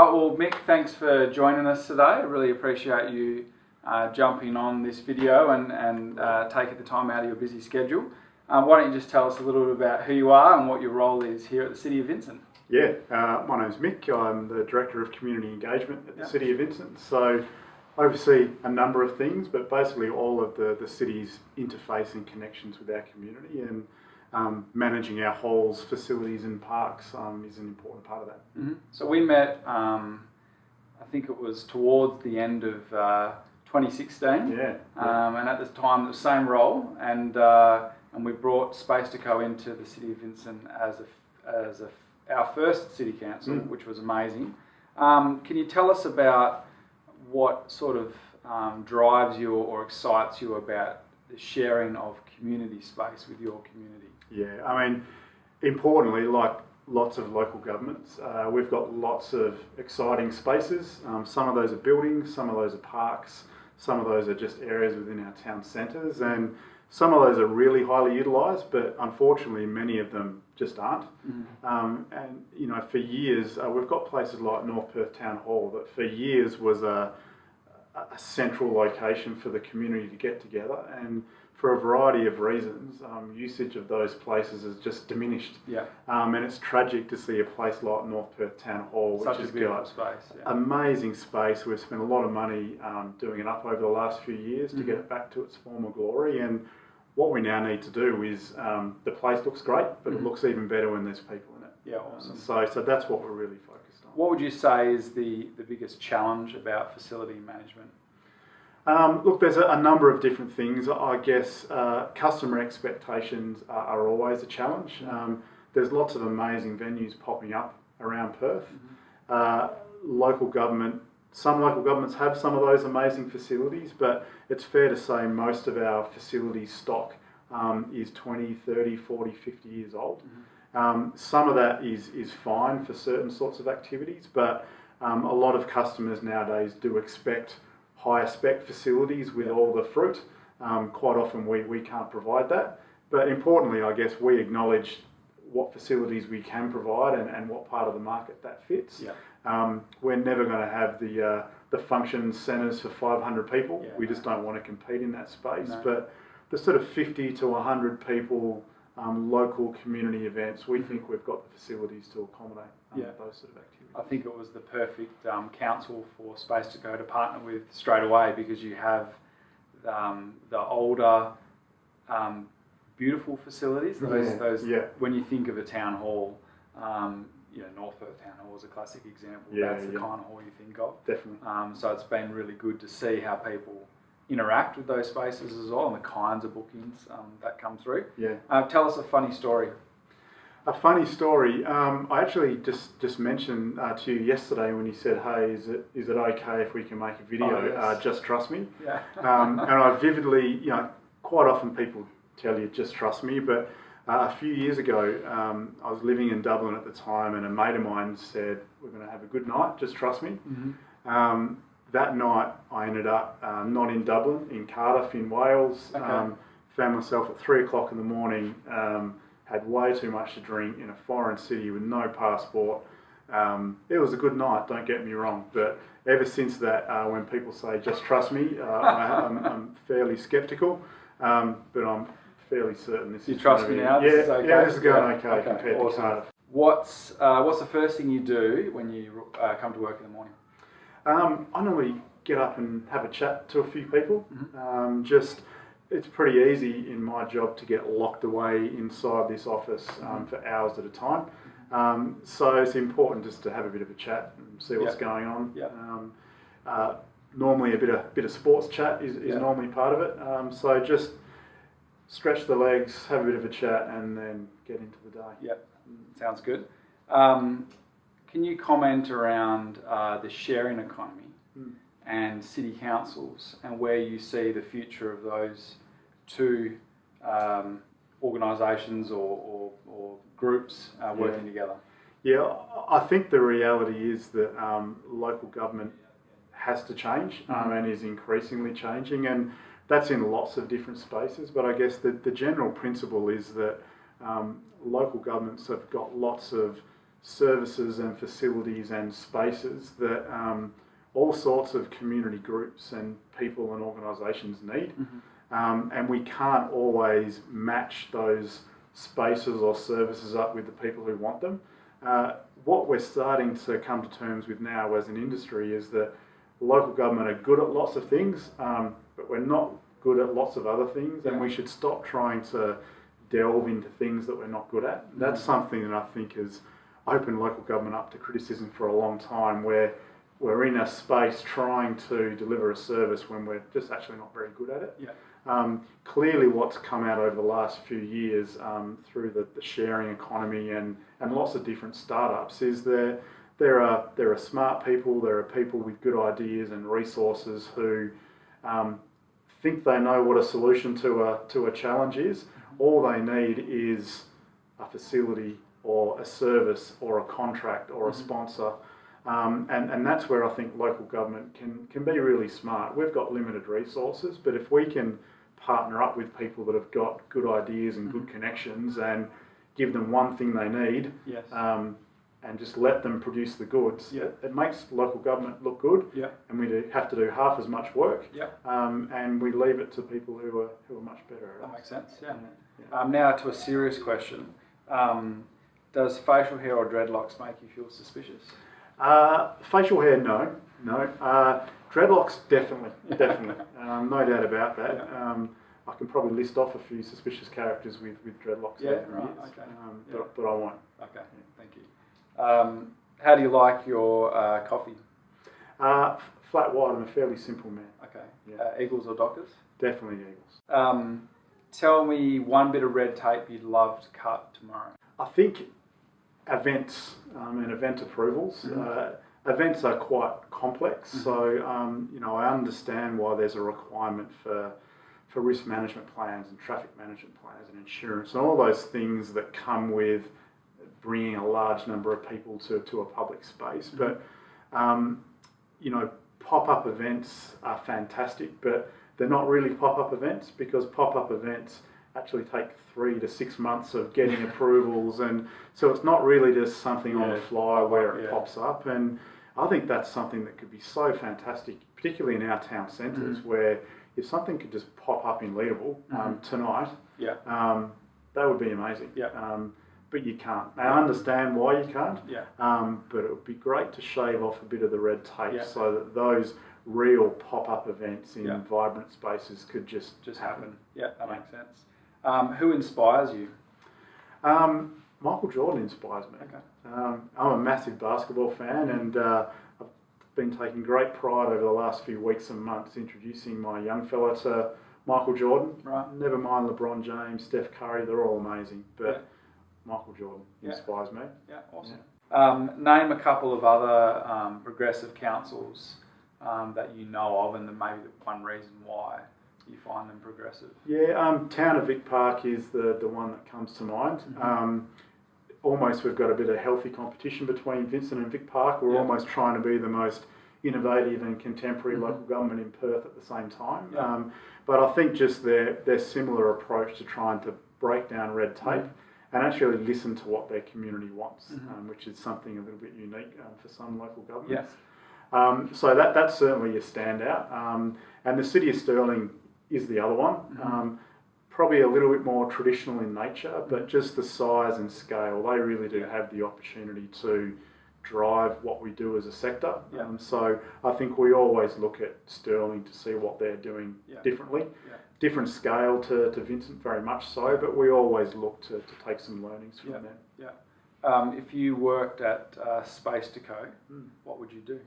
right, well, Mick, thanks for joining us today. I really appreciate you jumping on this video and taking the time out of your busy schedule. Why don't you just tell us a little bit about who you are and what your role is here at the City of Vincent? Yeah, my name's Mick. I'm the Director of Community Engagement at the City of Vincent. So I oversee a number of things, but basically all of the city's interface and connections with our community, and managing our halls, facilities and parks is an important part of that. Mm-hmm. So we met, I think it was towards the end of 2016, and at the time the same role, and we brought SpacetoCo into the City of Vincent as our first city council, which was amazing. Can you tell us about what sort of drives you or excites you about the sharing of community space with your community? Yeah, I mean, importantly, like lots of local governments, we've got lots of exciting spaces. Some of those are buildings, some of those are parks, some of those are just areas within our town centres, and some of those are really highly utilised, but unfortunately many of them just aren't. And you know, for years, we've got places like North Perth Town Hall that for years was a central location for the community to get together, and for a variety of reasons, usage of those places has just diminished. And it's tragic to see a place like North Perth Town Hall, which has got space, amazing space. We've spent a lot of money doing it up over the last few years to get it back to its former glory, and what we now need to do is, the place looks great, but it looks even better when there's people in it. Yeah, awesome. So that's what we're really focused on. What would you say is the biggest challenge about facility management? Look, there's a number of different things. I guess customer expectations are always a challenge. There's lots of amazing venues popping up around Perth. Local government, some local governments have some of those amazing facilities, but it's fair to say most of our facility stock is 20, 30, 40, 50 years old. Some of that is fine for certain sorts of activities, but a lot of customers nowadays do expect higher spec facilities with all the fruit. Quite often we can't provide that, but importantly, I guess we acknowledge what facilities we can provide and what part of the market that fits. We're never going to have the function centres for 500 people. We just don't want to compete in that space. But the sort of 50 to 100 people local community events, we think we've got the facilities to accommodate those sort of activities. I think it was the perfect council for SpacetoCo to partner with straight away, because you have the older, beautiful facilities. Those when you think of a town hall, you know, North Perth Town Hall is a classic example. That's the kind of hall you think of. Definitely. So it's been really good to see how people interact with those spaces as well, and the kinds of bookings that come through. Tell us a funny story. A funny story. I actually just mentioned to you yesterday when you said, "Hey, is it okay if we can make a video? Just trust me." And I vividly, you know, quite often people tell you just trust me, but a few years ago, I was living in Dublin at the time, and a mate of mine said, "We're going to have a good night. Just trust me." That night, I ended up not in Dublin, in Cardiff, in Wales. Found myself at 3 o'clock in the morning. Had way too much to drink in a foreign city with no passport. It was a good night, don't get me wrong, but ever since that, when people say just trust me, I'm fairly sceptical, but I'm fairly certain this is trust me now? This is okay? Yeah, this is going okay compared to Cardiff. What's the first thing you do when you come to work in the morning? I normally get up and have a chat to a few people. It's pretty easy in my job to get locked away inside this office for hours at a time. So it's important just to have a bit of a chat and see what's going on. Normally a bit of sports chat is normally part of it. So just stretch the legs, have a bit of a chat, and then get into the day. Sounds good. Can you comment around the sharing economy and city councils, and where you see the future of those two organisations or groups working together? Yeah, I think the reality is that local government has to change and is increasingly changing, and that's in lots of different spaces. But I guess the general principle is that local governments have got lots of services and facilities and spaces that all sorts of community groups and people and organisations need. And we can't always match those spaces or services up with the people who want them. What we're starting to come to terms with now as an industry is that local government are good at lots of things, but we're not good at lots of other things, and we should stop trying to delve into things that we're not good at. That's something that I think has opened local government up to criticism for a long time, where we're in a space trying to deliver a service when we're just actually not very good at it. Clearly what's come out over the last few years through the sharing economy and lots of different startups is there are smart people, there are people with good ideas and resources who think they know what a solution to a challenge is. All they need is a facility or a service or a contract or a sponsor. And that's where I think local government can be really smart. We've got limited resources, but if we can partner up with people that have got good ideas and good connections and give them one thing they need, and just let them produce the goods, it makes local government look good, and we have to do half as much work, and we leave it to people who are much better at it. That makes sense, now to a serious question. Does facial hair or dreadlocks make you feel suspicious? Facial hair, no. Dreadlocks, definitely. No doubt about that. I can probably list off a few suspicious characters with dreadlocks. But I won't. Okay, thank you. How do you like your coffee? Flat white. I'm a fairly simple man. Okay. Eagles or Dockers? Definitely Eagles. Tell me one bit of red tape you'd love to cut tomorrow. I think events and event approvals. Events are quite complex, so I understand why there's a requirement for risk management plans and traffic management plans and insurance and all those things that come with bringing a large number of people to a public space. But pop-up events are fantastic, but they're not really pop-up events, because pop-up events actually take 3 to 6 months of getting approvals, and so it's not really just something on the fly where it pops up. And I think that's something that could be so fantastic, particularly in our town centres, where if something could just pop up in Leederville tonight, that would be amazing. But you can't. I understand why you can't, but it would be great to shave off a bit of the red tape so that those real pop-up events in vibrant spaces could just happen. That makes sense. Who inspires you? Michael Jordan inspires me. I'm a massive basketball fan, and I've been taking great pride over the last few weeks and months introducing my young fella to Michael Jordan. Never mind LeBron James, Steph Curry, they're all amazing, but Michael Jordan inspires me. Awesome. Name a couple of other progressive councils that you know of, and then maybe one reason why you find them progressive. Town of Vic Park is the one that comes to mind. Almost we've got a bit of healthy competition between Vincent and Vic Park. We're almost trying to be the most innovative and contemporary local government in Perth at the same time. But I think just their similar approach to trying to break down red tape and actually listen to what their community wants, which is something a little bit unique for some local governments. So that's certainly a standout. And the City of Stirling is the other one. Probably a little bit more traditional in nature, but just the size and scale, they really do have the opportunity to drive what we do as a sector. So I think we always look at Stirling to see what they're doing differently. Different scale to Vincent, very much so, but we always look to take some learnings from them. If you worked at SpacetoCo, what would you do?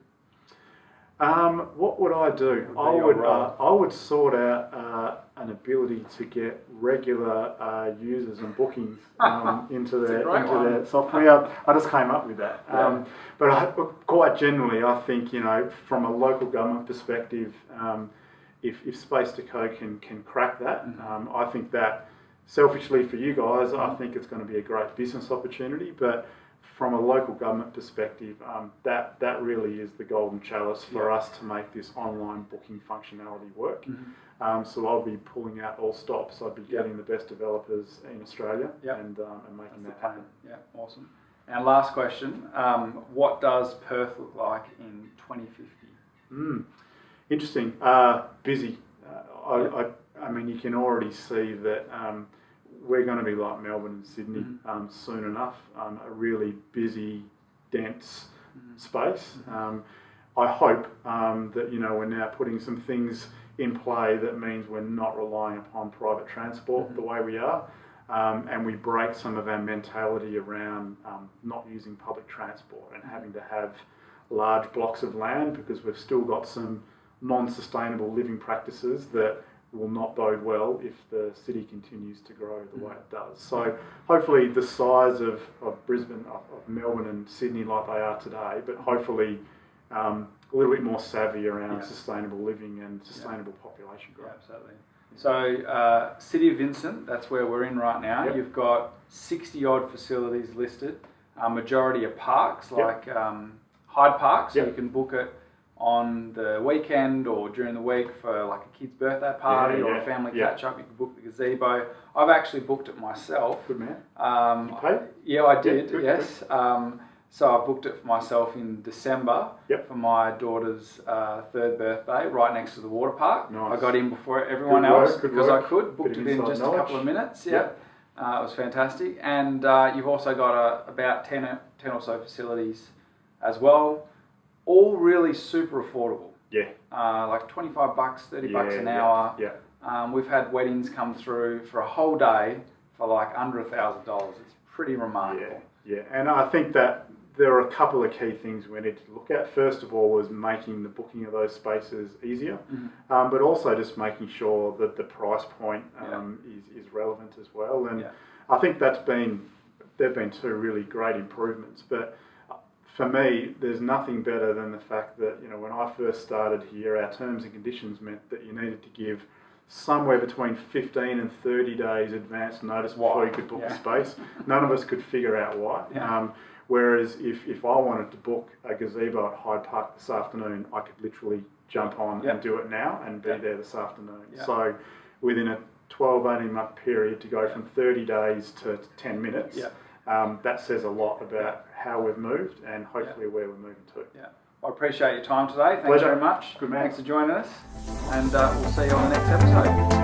What would I do? I would sort out an ability to get regular users and bookings into their software. I just came up with that. But quite generally, I think from a local government perspective, if SpacetoCo can crack that, I think that selfishly for you guys, I think it's going to be a great business opportunity. But from a local government perspective, that really is the golden chalice for us to make this online booking functionality work. So I'll be pulling out all stops. I'd be getting the best developers in Australia and making that happen. Awesome. And last question, what does Perth look like in 2050? Interesting. Busy. I mean, you can already see that we're going to be like Melbourne and Sydney soon enough. A really busy, dense space. I hope that we're now putting some things in play that means we're not relying upon private transport the way we are, and we break some of our mentality around not using public transport and having to have large blocks of land, because we've still got some non-sustainable living practices that will not bode well if the city continues to grow the way it does. So hopefully the size of Brisbane, of Melbourne and Sydney like they are today, but hopefully a little bit more savvy around sustainable living and sustainable population growth. Yeah, absolutely. So City of Vincent, that's where we're in right now. Yep. You've got 60 odd facilities listed. Majority are parks, like Hyde Park, so you can book it on the weekend or during the week for like a kid's birthday party or a family catch-up. You can book the gazebo. I've actually booked it myself. Good man. You paid? Yeah, I did, good, yes. So I booked it for myself in December for my daughter's third birthday, right next to the water park. Nice. I got in before everyone else because I could. Booked it in just knowledge. A couple of minutes. It was fantastic. And you've also got about 10 or so facilities as well, all really super affordable. Yeah. Like $25, $30 an hour. Yeah. We've had weddings come through for a whole day for like under $1,000. It's pretty remarkable. Yeah. And I think that there are a couple of key things we need to look at. First of all was making the booking of those spaces easier, but also just making sure that the price point is relevant as well. And I think there've been two really great improvements. But for me, there's nothing better than the fact that when I first started here, our terms and conditions meant that you needed to give somewhere between 15 and 30 days advance notice before you could book a space. None of us could figure out why. Whereas if I wanted to book a gazebo at Hyde Park this afternoon, I could literally jump on and do it now and be there this afternoon. So within a 12, 18 month period to go from 30 days to 10 minutes, that says a lot about how we've moved and hopefully where we're moving to. I appreciate your time today. Thanks Pleasure. very much. Good man. Thanks for joining us. And we'll see you on the next episode.